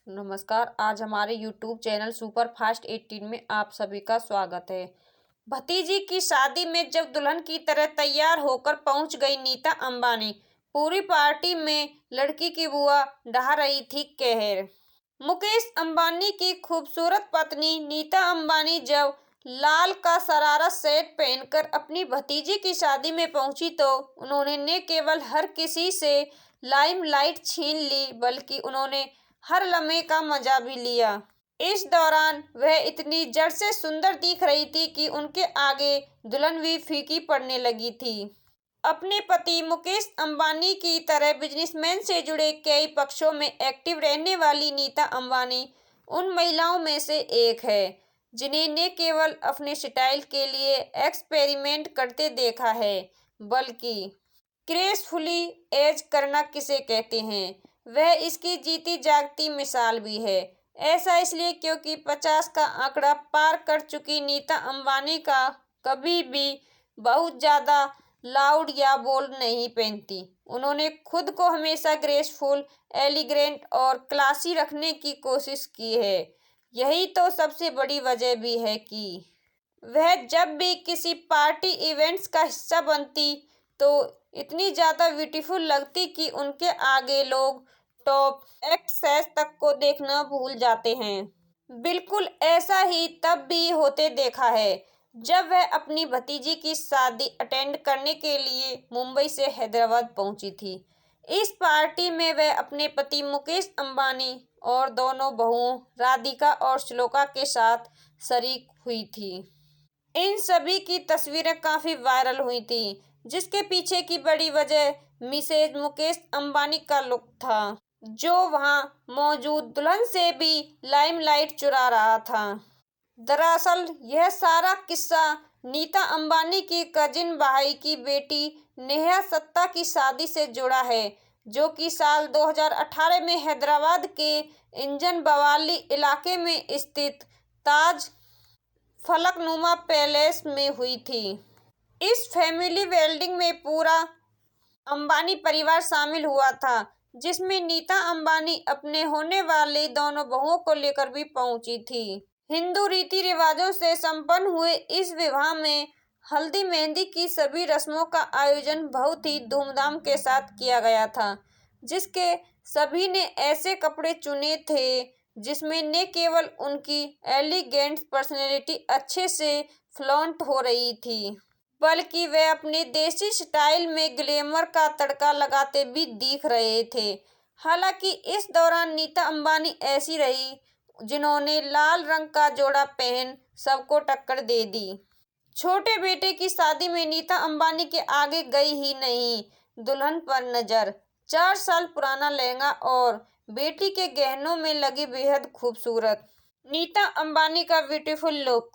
नमस्कार। आज हमारे यूट्यूब चैनल सुपर फास्ट 18 में आप सभी का स्वागत है। भतीजी की शादी में जब दुल्हन की तरह तैयार होकर पहुंच गई नीता अंबानी, पूरी पार्टी में लड़की की बुआ ढहा रही थी कहर। मुकेश अंबानी की खूबसूरत पत्नी नीता अंबानी जब लाल का शरारा सेट पहनकर अपनी भतीजी की शादी में पहुंची तो उन्होंने न केवल हर किसी से लाइमलाइट छीन ली, बल्कि उन्होंने हर लम्हे का मजा भी लिया। इस दौरान वह इतनी जड़ से सुंदर दिख रही थी कि उनके आगे दुल्हन भी फीकी पड़ने लगी थी। अपने पति मुकेश अंबानी की तरह बिजनेसमैन से जुड़े कई पक्षों में एक्टिव रहने वाली नीता अंबानी उन महिलाओं में से एक है जिन्हें न केवल अपने स्टाइल के लिए एक्सपेरिमेंट करते देखा है, बल्कि ग्रेसफुली एज करना किसे कहते हैं, वह इसकी जीती जागती मिसाल भी है। ऐसा इसलिए क्योंकि 50 का आंकड़ा पार कर चुकी नीता अंबानी का कभी भी बहुत ज्यादा लाउड या बोल्ड नहीं पहनती। उन्होंने खुद को हमेशा ग्रेसफुल, एलिगेंट और क्लासी रखने की कोशिश की है। यही तो सबसे बड़ी वजह भी है कि वह जब भी किसी पार्टी इवेंट्स का हिस्सा बनती तो इतनी ज्यादा ब्यूटीफुल लगती कि उनके आगे लोग टॉप एक्ट्रेस तक को देखना भूल जाते हैं। बिल्कुल ऐसा ही तब भी होते देखा है जब वह अपनी भतीजी की शादी अटेंड करने के लिए मुंबई से हैदराबाद पहुंची थी। इस पार्टी में वह अपने पति मुकेश अंबानी और दोनों बहुओं राधिका और श्लोका के साथ शरीक हुई थी। इन सभी की तस्वीरें काफी वायरल हुई थी, जिसके पीछे की बड़ी वजह मिसेज मुकेश अंबानी का लुक था, जो वहां मौजूद दुल्हन से भी लाइमलाइट चुरा रहा था। दरअसल यह सारा किस्सा नीता अंबानी की कजिन भाई की बेटी नेहा सत्ता की शादी से जुड़ा है, जो कि साल 2018 में हैदराबाद के इंजन बवाली इलाके में स्थित ताज फलकनुमा पैलेस में हुई थी। इस फैमिली वेडिंग में पूरा अंबानी परिवार शामिल हुआ था, जिसमें नीता अंबानी अपने होने वाली दोनों बहुओं को लेकर भी पहुंची थी। हिंदू रीति रिवाजों से संपन्न हुए इस विवाह में हल्दी मेहंदी की सभी रस्मों का आयोजन बहुत ही धूमधाम के साथ किया गया था, जिसके सभी ने ऐसे कपड़े चुने थे जिसमें न केवल उनकी एलिगेंट पर्सनैलिटी अच्छे से फ्लॉन्ट हो रही थी, बल्कि वे अपने देसी स्टाइल में ग्लैमर का तड़का लगाते भी दिख रहे थे। हालांकि इस दौरान नीता अंबानी ऐसी रही जिन्होंने लाल रंग का जोड़ा पहन सबको टक्कर दे दी। छोटे बेटे की शादी में नीता अंबानी के आगे गई ही नहीं दुल्हन पर नजर। 4 साल पुराना लहंगा और बेटी के गहनों में लगी बेहद खूबसूरत नीता अंबानी का ब्यूटीफुल लुक।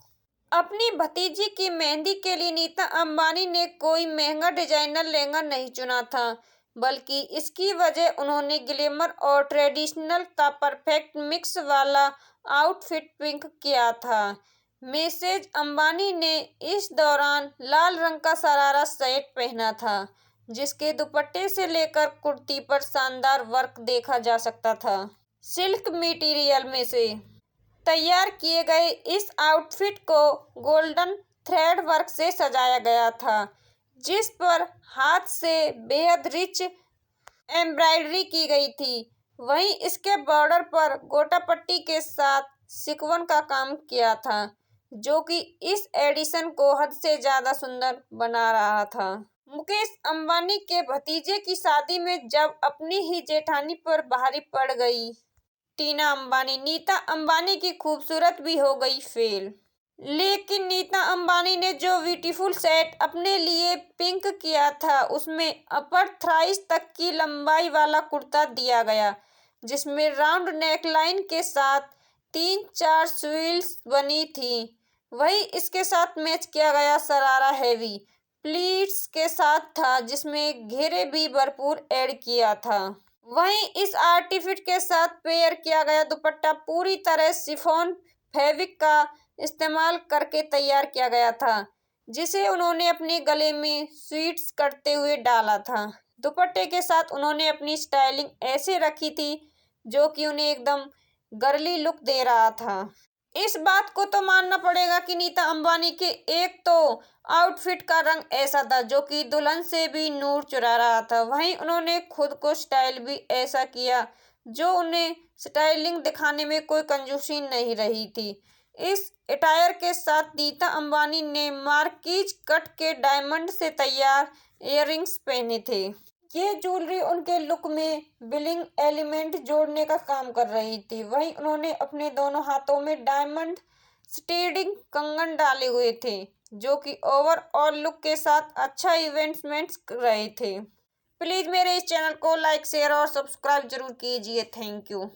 अपनी भतीजी की मेहंदी के लिए नीता अंबानी ने कोई महंगा डिजाइनर लहंगा नहीं चुना था, बल्कि इसकी वजह उन्होंने ग्लैमर और ट्रेडिशनल का परफेक्ट मिक्स वाला आउटफिट पिक किया था। मिसेज अंबानी ने इस दौरान लाल रंग का शरारा सेट पहना था, जिसके दुपट्टे से लेकर कुर्ती पर शानदार वर्क देखा जा सकता था। सिल्क मटेरियल में से तैयार किए गए इस आउटफिट को गोल्डन थ्रेड वर्क से सजाया गया था, जिस पर हाथ से बेहद रिच एम्ब्रॉयडरी की गई थी। वहीं इसके बॉर्डर पर गोटा पट्टी के साथ सिक्वन का काम किया था, जो कि इस एडिशन को हद से ज्यादा सुंदर बना रहा था। मुकेश अंबानी के भतीजे की शादी में जब अपनी ही जेठानी पर भारी पड़ गई टीना अंबानी, नीता अंबानी की खूबसूरत भी हो गई फेल। लेकिन नीता अंबानी ने जो ब्यूटीफुल सेट अपने लिए पिंक किया था, उसमें अपर थाइस तक की लंबाई वाला कुर्ता दिया गया, जिसमें राउंड नेकलाइन के साथ 3-4 स्लीव्स बनी थी। वही इसके साथ मैच किया गया शरारा हैवी प्लीट्स के साथ था, जिसमें घेरे भी भरपूर ऐड किया था। वहीं इस आउटफिट के साथ पेयर किया गया दुपट्टा पूरी तरह शिफॉन फैब्रिक का इस्तेमाल करके तैयार किया गया था, जिसे उन्होंने अपने गले में स्वीट्स करते हुए डाला था। दुपट्टे के साथ उन्होंने अपनी स्टाइलिंग ऐसे रखी थी जो कि उन्हें एकदम गर्ली लुक दे रहा था। इस बात को तो मानना पड़ेगा कि नीता अंबानी के एक तो आउटफिट का रंग ऐसा था जो कि दुल्हन से भी नूर चुरा रहा था, वहीं उन्होंने खुद को स्टाइल भी ऐसा किया जो उन्हें स्टाइलिंग दिखाने में कोई कंजूसी नहीं रही थी। इस अटायर के साथ नीता अंबानी ने मार्कीज कट के डायमंड से तैयार इयररिंग्स पहने थे। ये ज्वेलरी उनके लुक में ब्लिंग एलिमेंट जोड़ने का काम कर रही थी। वहीं उन्होंने अपने दोनों हाथों में डायमंड स्टडड कंगन डाले हुए थे जो कि ओवरऑल लुक के साथ अच्छा इवेंट्समेंट रहे थे। प्लीज मेरे इस चैनल को लाइक शेयर और सब्सक्राइब जरूर कीजिए। Thank you.